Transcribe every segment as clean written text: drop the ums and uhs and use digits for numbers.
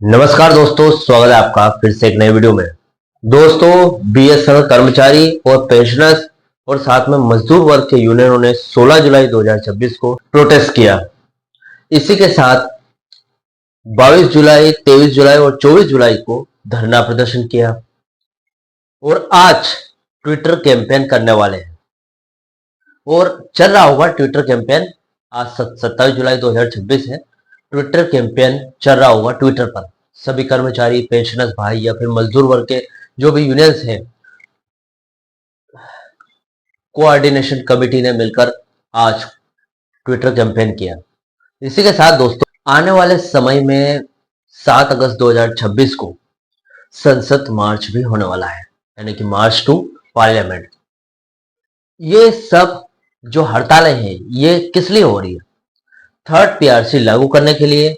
नमस्कार दोस्तों, स्वागत है आपका फिर से एक नए वीडियो में। दोस्तों, बीएसएनएल कर्मचारी और पेंशनर्स और साथ में मजदूर वर्ग के यूनियनों ने 16 जुलाई 2026 को प्रोटेस्ट किया। इसी के साथ 22 जुलाई, 23 जुलाई और 24 जुलाई को धरना प्रदर्शन किया और आज ट्विटर कैंपेन करने वाले हैं और चल रहा होगा ट्विटर कैंपेन। आज 27 जुलाई 2026 है। ट्विटर कैंपेन चल रहा होगा ट्विटर पर। सभी कर्मचारी, पेंशनर्स भाई या फिर मजदूर वर्ग के जो भी यूनियंस हैं, कोऑर्डिनेशन कमेटी ने मिलकर आज ट्विटर कैंपेन किया। इसी के साथ दोस्तों, आने वाले समय में 7 अगस्त 2026 को संसद मार्च भी होने वाला है, यानी कि मार्च टू पार्लियामेंट। ये सब जो हड़तालें हैं ये किस लिए हो रही है? थर्ड पीआरसी लागू करने के लिए।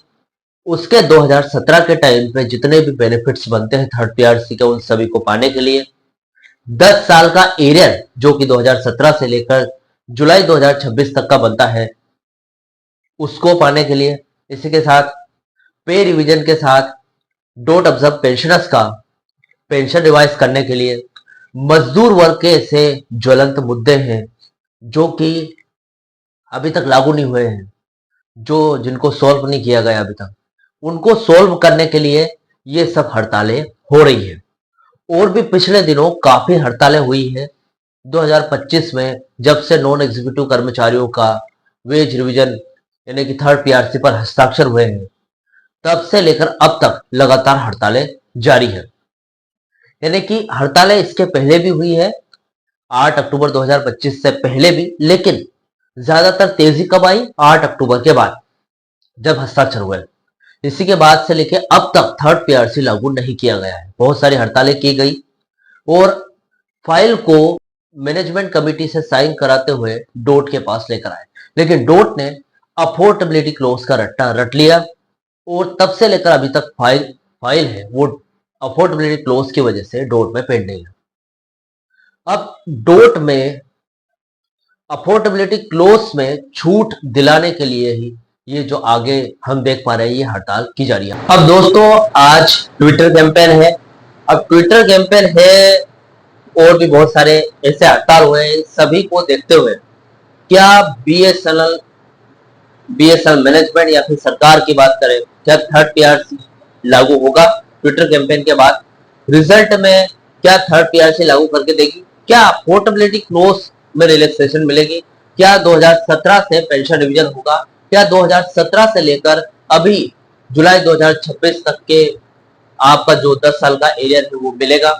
उसके 2017 के टाइम पे जितने भी बेनिफिट्स बनते हैं थर्ड पीआरसी के, उन सभी को पाने के लिए। 10 साल का एरियर जो कि 2017 से लेकर जुलाई 2026 तक का बनता है, उसको पाने के लिए। इसी के साथ पे रिवीजन के साथ डोंट ऑब्जर्व पेंशनर्स का पेंशन रिवाइज करने के लिए। मजदूर वर्ग के ऐसे ज्वलंत मुद्दे हैं जो कि अभी तक लागू नहीं हुए हैं, जो जिनको सॉल्व नहीं किया गया अभी तक, उनको सॉल्व करने के लिए ये सब हड़तालें हो रही है। और भी पिछले दिनों काफी हड़तालें हुई हैं। 2025 में जब से नॉन एग्जीक्यूटिव कर्मचारियों का वेज रिवीजन यानी कि थर्ड पीआरसी पर हस्ताक्षर हुए हैं, तब से लेकर अब तक लगातार हड़तालें जारी है। यानी कि हड़तालें इसके पहले भी हुई है, 8 अक्टूबर 2025 से पहले भी, लेकिन ज्यादातर तेजी कब आई? 8 अक्टूबर के बाद, जब हस्ताक्षर हुए। इसी के बाद से लेकर अब तक थर्ड पीआरसी लागू नहीं किया गया है। बहुत सारी हड़तालें की गई और फाइल को मैनेजमेंट कमेटी से साइन कराते हुए डोट के पास लेकर आए, लेकिन डोट ने अफोर्डेबिलिटी क्लोज का रट्टा रट लिया और तब से लेकर अभी तक फाइल है वो अफोर्डेबिलिटी क्लोज की वजह से डोट में पेंडिंग है। अब डोट में अफोर्डेबिलिटी क्लोज में छूट दिलाने के लिए ही ये जो आगे हम देख पा रहे हैं ये हड़ताल की जा रही है। अब दोस्तों, आज ट्विटर कैंपेन है। अब ट्विटर कैंपेन है और भी बहुत सारे ऐसे हड़ताल हुए हैं। सभी को देखते हुए क्या बीएसएनएल मैनेजमेंट या फिर सरकार की बात करें, क्या थर्ड पीआरसी लागू होगा ट्विटर कैंपेन के बाद? रिजल्ट में क्या थर्ड पीआरसी लागू करके देगी? क्या अफोर्डेबिलिटी क्लोज में रिलैक्सेशन मिलेगी? क्या 2017 से पेंशन रिवीजन होगा? क्या 2017 से लेकर अभी जुलाई 2026 तक के आपका जो 10 साल का एरियर है वो मिलेगा?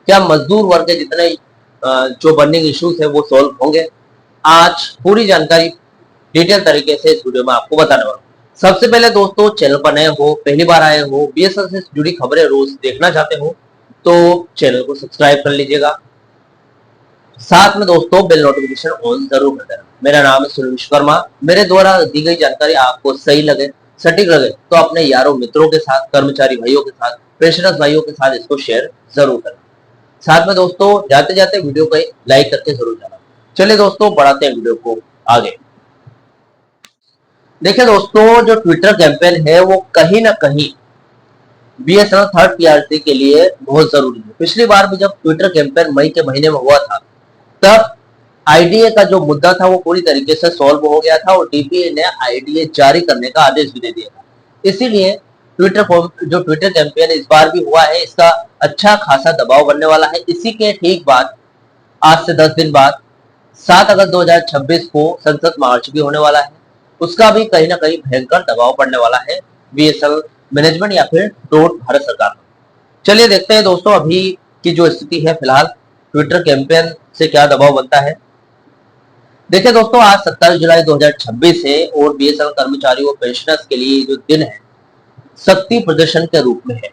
क्या मजदूर वर्ग के जितने जो बर्निंग इश्यूज है वो सॉल्व होंगे? आज पूरी जानकारी डिटेल तरीके से इस वीडियो में आपको बताने वाला हूं। सबसे पहले दोस्तों, चैनल पर नए हो, पहली बार आए हो, बीएसएनएल से जुड़ी खबरें रोज देखना चाहते हो तो चैनल को सब्सक्राइब कर लीजिएगा। साथ में दोस्तों बेल नोटिफिकेशन ऑन जरूर कर देना। मेरा नाम है सुनील विश्वकर्मा। मेरे द्वारा दी गई जानकारी आपको सही लगे, सटीक लगे तो अपने यारों मित्रों के साथ, कर्मचारी भाइयों के साथ, पेंशनर्स भाइयों के साथ इसको शेयर जरूर करना। साथ में दोस्तों जाते जाते वीडियो को लाइक करके जरूर जाना। चलिए दोस्तों, बढ़ाते हैं वीडियो को आगे। देखिए दोस्तों, जो ट्विटर कैंपेन है वो कहीं ना कहीं बीएसएनएल थर्ड पीआरसी के लिए बहुत जरूरी है। पिछली बार भी जब ट्विटर कैंपेन मई के महीने में हुआ था, तब आईडीए का जो मुद्दा था वो पूरी तरीके से सॉल्व हो गया था और डीपीए ने आईडीए जारी करने का आदेश भी दे दिया था। इसीलिए जो ट्विटर कैंपेन इस बार भी हुआ है, इसका अच्छा खासा दबाव बनने वाला है। इसी के ठीक बाद, आज से 10 दिन बाद 7 अगस्त 2026 को संसद मार्च भी होने वाला है। उसका भी कहीं ना कहीं भयंकर दबाव पड़ने वाला है बीएसएनएल मैनेजमेंट या फिर डोट भारत सरकार पर। चलिए देखते हैं दोस्तों अभी की जो स्थिति है फिलहाल ट्विटर कैंपेन से क्या दबाव बनता है। देखिए दोस्तों, आज 27 जुलाई 2026 है और बीएसएनएल कर्मचारियों और पेंशनर्स के लिए जो दिन है शक्ति प्रदर्शन के रूप में है।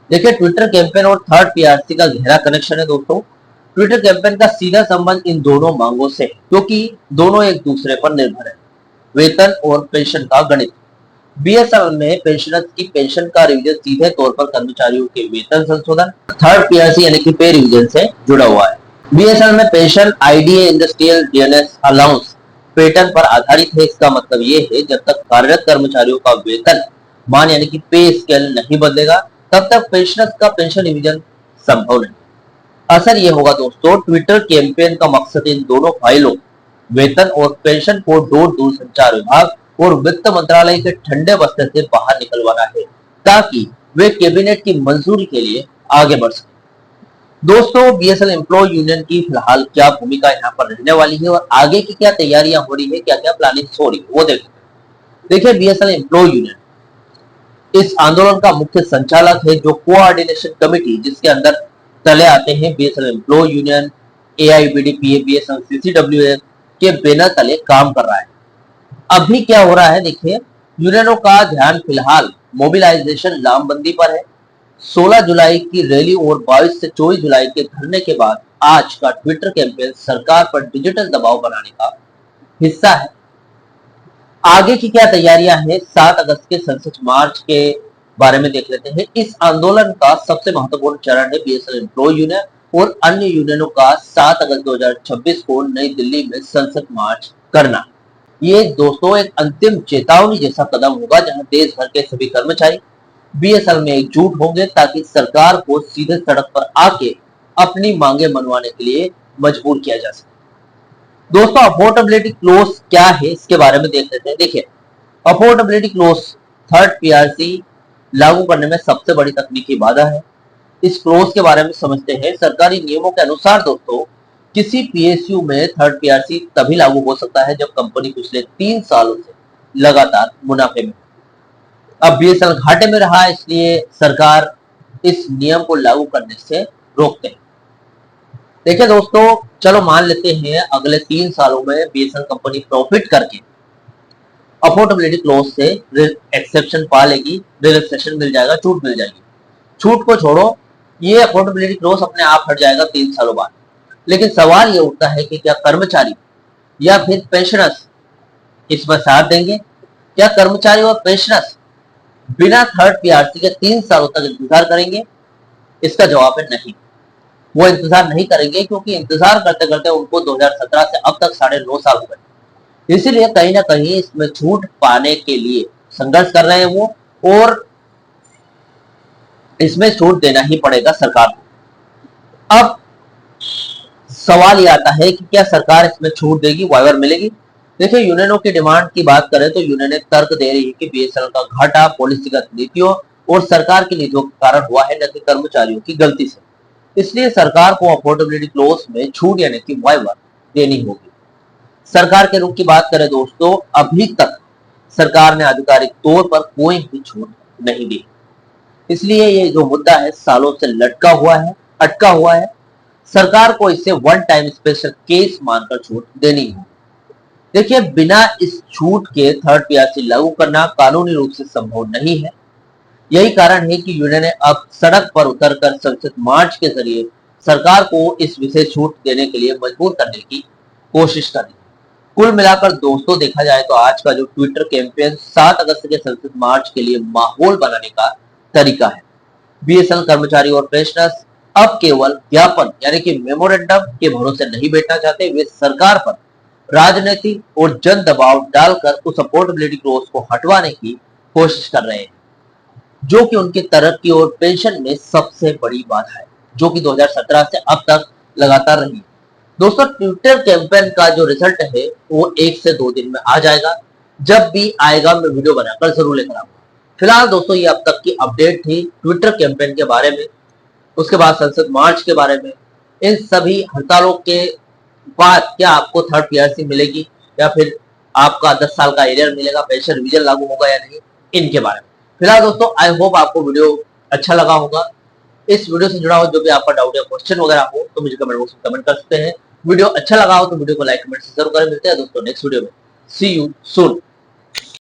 देखिए, ट्विटर कैंपेन और थर्ड पीआरसी का गहरा कनेक्शन है दोस्तों। ट्विटर कैंपेन का सीधा संबंध इन दोनों मांगों से है, क्योंकि दोनों एक दूसरे पर निर्भर है। वेतन और पेंशन का गणित। बीएसएनएल में पेंशनर्स की पेंशन का रिवीजन सीधे तौर पर कर्मचारियों के वेतन संशोधन थर्ड पीआरसी यानी कि पे रिवीजन से जुड़ा हुआ है। बीएसएनएल में pension IDA industrial DNS allowance pattern पर आधारित है। इसका मतलब ये है जब तक कार्यरत कर्मचारियों का वेतन मान यानी कि पे स्केल नहीं बदलेगा, तब तक पेंशनर्स का पेंशन रिवीजन संभव नहीं। असर ये होगा दोस्तों, ट्विटर कैंपेन का मकसद इन दोनों फाइलों, वेतन और पेंशन को दूरसंचार विभाग और वित्त मंत्रालय के ठंडे बस्ते से बाहर निकलवाना है, ताकि वे कैबिनेट की मंजूरी के लिए आगे बढ़ सके। दोस्तों, बीएसएल एम्प्लॉय यूनियन की फिलहाल क्या भूमिका यहाँ पर रहने वाली है और आगे की क्या तैयारियां हो रही है, क्या क्या प्लानिंग हो रही है, वो देखते हैं। देखिए, बीएसएल एम्प्लॉय यूनियन इस आंदोलन का मुख्य संचालक है, जो कोऑर्डिनेशन कमेटी, जिसके अंदर तले आते हैं बीएसएल एम्प्लॉय यूनियन, एआईबीडीपीए, बीएसएल सीसीडब्ल्यूएस के बैनर तले काम कर रहा है। अभी क्या हो रहा है, देखिए, यूनियनों का ध्यान फिलहाल मोबिलाइजेशन लामबंदी पर है। 16 जुलाई की रैली और 22 से 24 जुलाई के धरने के बाद आज का ट्विटर कैंपेन सरकार पर डिजिटल दबाव बनाने का हिस्सा है। आगे की क्या तैयारियां हैं, 7 अगस्त के संसद मार्च के बारे में देख लेते हैं। इस आंदोलन का सबसे महत्वपूर्ण चरण है बीएसएल एम्प्लॉय यूनियन और अन्य यूनियनों का 7 अगस्त 2026 को नई दिल्ली में संसद मार्च करना। ये दोस्तों एक अंतिम चेतावनी जैसा कदम होगा, जहां देश भर के सभी कर्मचारी बीएसएल में एकजुट होंगे, ताकि सरकार को सीधे सड़क पर आके अपनी मांगे मनवाने के लिए मजबूर किया जा सके। दोस्तों, अफोर्डेबिलिटी क्लोज क्या है, इसके बारे में देख लेते हैं। देखिए, अफोर्डेबिलिटी क्लोज थर्ड पीआरसी लागू करने में सबसे बड़ी तकनीकी बाधा है। इस क्लोज के बारे में समझते हैं। सरकारी नियमों के अनुसार दोस्तों, किसी पीएसयू में थर्ड पीआरसी तभी लागू हो सकता है जब कंपनी पिछले 3 सालों से लगातार मुनाफे में। अब बीएसएल घाटे में रहा, इसलिए सरकार इस नियम को लागू करने से रोकते हैं। देखिए दोस्तों, चलो मान लेते हैं अगले 3 सालों में बीएसएल कंपनी प्रॉफिट करके अफोर्डेबिलिटी क्लोज से एक्सेप्शन पा लेगी, रिलैक्सेशन मिल जाएगा, छूट मिल जाएगी। छूट को छोड़ो, ये अफोर्डेबिलिटी क्लोज अपने आप हट जाएगा 3 सालों बाद। लेकिन सवाल ये उठता है कि क्या कर्मचारी या फिर पेंशनर्स इसमें साथ देंगे? क्या कर्मचारी और पेंशनर्स बिना थर्ड पीआरसी के 3 सालों तक इंतजार करेंगे? इसका जवाब है नहीं। वो इंतजार नहीं करेंगे, क्योंकि इंतजार करते करते उनको 2017 से अब तक 9.5 साल हो गए। इसीलिए कहीं ना कहीं इसमें छूट पाने के लिए संघर्ष कर रहे हैं वो, और इसमें छूट देना ही पड़ेगा सरकार को। अब सवाल ये आता है कि क्या सरकार इसमें छूट देगी, वाइवर मिलेगी? देखिए, यूनियनों की डिमांड की बात करें तो यूनियन तर्क दे रही है कि बीएसएल का घाटा पॉलिसीगत नीतियों और सरकार की नीतियों के कारण हुआ है, न कि कर्मचारियों की गलती से। इसलिए सरकार को अफोर्डेबिलिटी क्लोज में छूट यानी कि वाइवर देनी होगी। सरकार के रुख की बात करें दोस्तों, अभी तक सरकार ने आधिकारिक तौर पर कोई भी छूट नहीं दी। इसलिए ये जो मुद्दा है सालों से लटका हुआ है, अटका हुआ है। सरकार को इसे वन टाइम स्पेशल केस मानकर छूट देनी है। देखिए, बिना इस छूट के थर्ड पीआरसी लागू करना कानूनी रूप से संभव नहीं है। यही कारण है कि यूनियन ने अब सड़क पर उतरकर संसद मार्च के जरिए सरकार को इस विशेष छूट देने के लिए मजबूर करने की कोशिश कर रही है। कुल मिलाकर दोस्तों, देखा जाए तो आज का जो ट्विटर कैंपेन 7 अगस्त के संसद मार्च के लिए माहौल बनाने का तरीका है। बीएसएल कर्मचारी और पेंशनर्स अब केवल ज्ञापन यानी कि मेमोरेंडम के भरोसे नहीं बैठना चाहते। वे सरकार पर राजनीतिक और जन दबाव डालकर उस अफोर्डेबिलिटी क्लोज को हटवाने की कोशिश कर रहे हैं, जो कि उनकी तरक्की और पेंशन में सबसे बड़ी बाधा है, जो कि 2017 से अब तक लगातार रही है। दोस्तों, ट्विटर कैंपेन का जो रिजल्ट है वो 1 से 2 दिन में आ जाएगा। जब भी आएगा मैं वीडियो बनाकर जरूर लेकर आऊंगा। फिलहाल दोस्तों, ये अब तक की अपडेट थी ट्विटर कैंपेन के बारे में, उसके बाद संसद मार्च के बारे में। इन सभी हड़तालों के बाद क्या आपको थर्ड पीआरसी मिलेगी या फिर आपका 10 साल का एरियर मिलेगा, पेंशन रिवीजन लागू होगा या नहीं, इनके बारे में। फिलहाल दोस्तों, आई होप आपको वीडियो अच्छा लगा होगा। इस वीडियो से जुड़ा हो जो भी आपका डाउट या क्वेश्चन वगैरह हो तो मुझे कमेंट बॉक्स में कमेंट कर सकते हैं। वीडियो अच्छा लगा हो तो वीडियो को लाइक कमेंट से जरूर करें। मिलते हैं दोस्तों नेक्स्ट वीडियो में। सी यू सून।